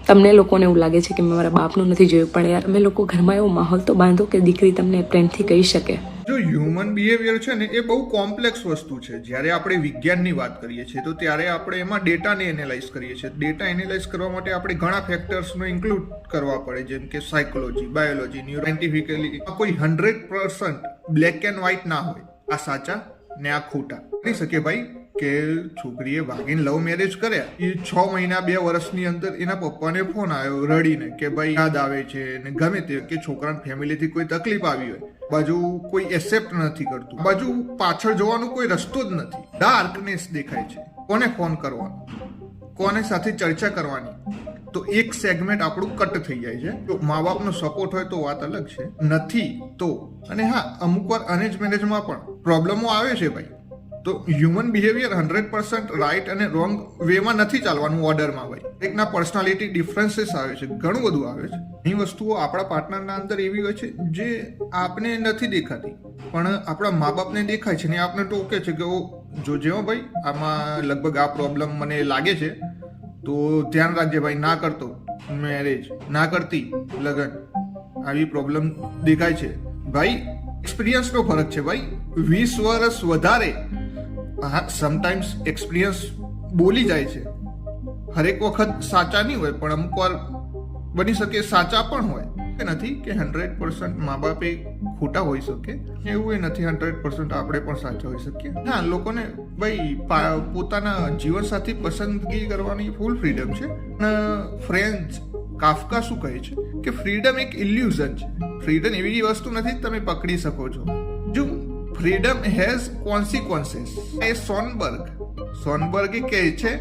તમને લોકોને એવું લાગે છે કે મેં મારા બાપનું નથી જોયું, પણ યાર અમે લોકો ઘરમાં એવો માહોલ તો બાંધો કે દીકરી તમને પ્રેમથી કહી શકે. જો હ્યુમન બિહેવિયર છે ને એ બહુ કોમ્પ્લેક્સ વસ્તુ છે. જ્યારે આપણે વિજ્ઞાનની વાત કરીએ છીએ તો ત્યારે આપણે એમાં ડેટાને એનાલાઇઝ કરીએ છીએ. ડેટા એનાલાઇઝ કરવા માટે આપણે ઘણા ફેક્ટર્સનો ઇન્ક્લુડ કરવા પડે, જેમ કે સાયકોલોજી, બાયોલોજી, ન્યુરો સાયન્ટિફિકલી કોઈ 100% બ્લેક એન્ડ વ્હાઇટ ના હોય, આ સાચા ને આ ખોટા. કહી શકે ભાઈ કે છોકરીએ ભાગીને લવ મેરેજ કર્યા, એ 6 મહિના 2 વર્ષની અંદર એના પપ્પાને ફોન આવ્યો રડીને કે ભાઈ યાદ આવે છે ને ગમે તે, કે છોકરાની ફેમિલીથી કોઈ તકલીફ આવી હોય, બાજુ કોઈ એક્સેપ્ટ નથી કરતું, બાજુ પાછળ જવાનો કોઈ રસ્તો જ નથી, ડાર્કનેસ દેખાય છે. કોને ફોન કરવાનો, કોને સાથે ચર્ચા કરવાની, તો એક સેગમેન્ટ આપણું કટ થઈ જાય છે. જો મા બાપનો સપોર્ટ હોય તો વાત અલગ છે, નથી તો. અને હા, અમુક વાર અરેન્જ મેરેજમાં પણ પ્રોબ્લેમો આવે છે ભાઈ. તો હ્યુમન બિહેવિયર 100% રાઈટ અને રોંગ વેમાં નથી ચાલવાનું ઓર્ડરમાં ભાઈ. એકના પર્સનાલિટી ડિફરન્સીસ આવે છે, ઘણું બધું આવે છે. એ વસ્તુઓ આપણા પાર્ટનરના અંદર એવી હોય છે જે આપને નથી દેખાતી પણ આપણા મા બાપને દેખાય છે ને આપને ટોકે છે કે જોજે ભાઈ આમાં લગભગ આ પ્રોબ્લેમ મને લાગે છે, તો ધ્યાન રાખજે ભાઈ, ના કરતો મેરેજ, ના કરતી લગન, આવી પ્રોબ્લેમ દેખાય છે ભાઈ. એક્સપિરિયન્સનો ફરક છે ભાઈ. 20 વર્ષ વધારે, હા સમટાઈમ્સ એક્સપિરિયન્સ બોલી જાય છે. હરેક વખત સાચા નહીં હોય, પણ અમુક વાર બની શકે સાચા પણ હોય. એ નથી કે 100% મા બાપ એ ખોટા હોઈ શકે, એવું એ નથી 100% આપણે પણ સાચા હોઈ શકીએ. હા, લોકોને ભાઈ પોતાના જીવનસાથી પસંદગી કરવાની ફૂલ ફ્રીડમ છે. ફ્રેન્ચ કાફકા શું કહે છે કે ફ્રીડમ એક ઇલ્યુઝન છે. ફ્રીડમ એવી વસ્તુ નથી તમે પકડી શકો છો. જો ફ્રીડમ હેઝ કોન્સિક્વન્સીસ. એ સોનબર્ગ કહે છે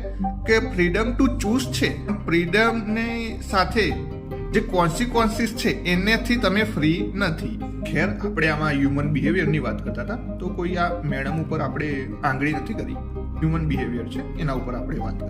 કે ફ્રીડમ ટુ ચૂઝ છે, ફ્રીડમની સાથે જે કોન્સિક્વન્સીસ છે એનાથી તમે ફ્રી નથી. ખેર, આપણે આમાં હ્યુમન બિહેવિયરની વાત કરતા હતા, તો કોઈ આ મેડમ ઉપર આપણે આંગળી નથી કરી. હ્યુમન બિહેવિયર છે એના ઉપર આપણે વાત કરી.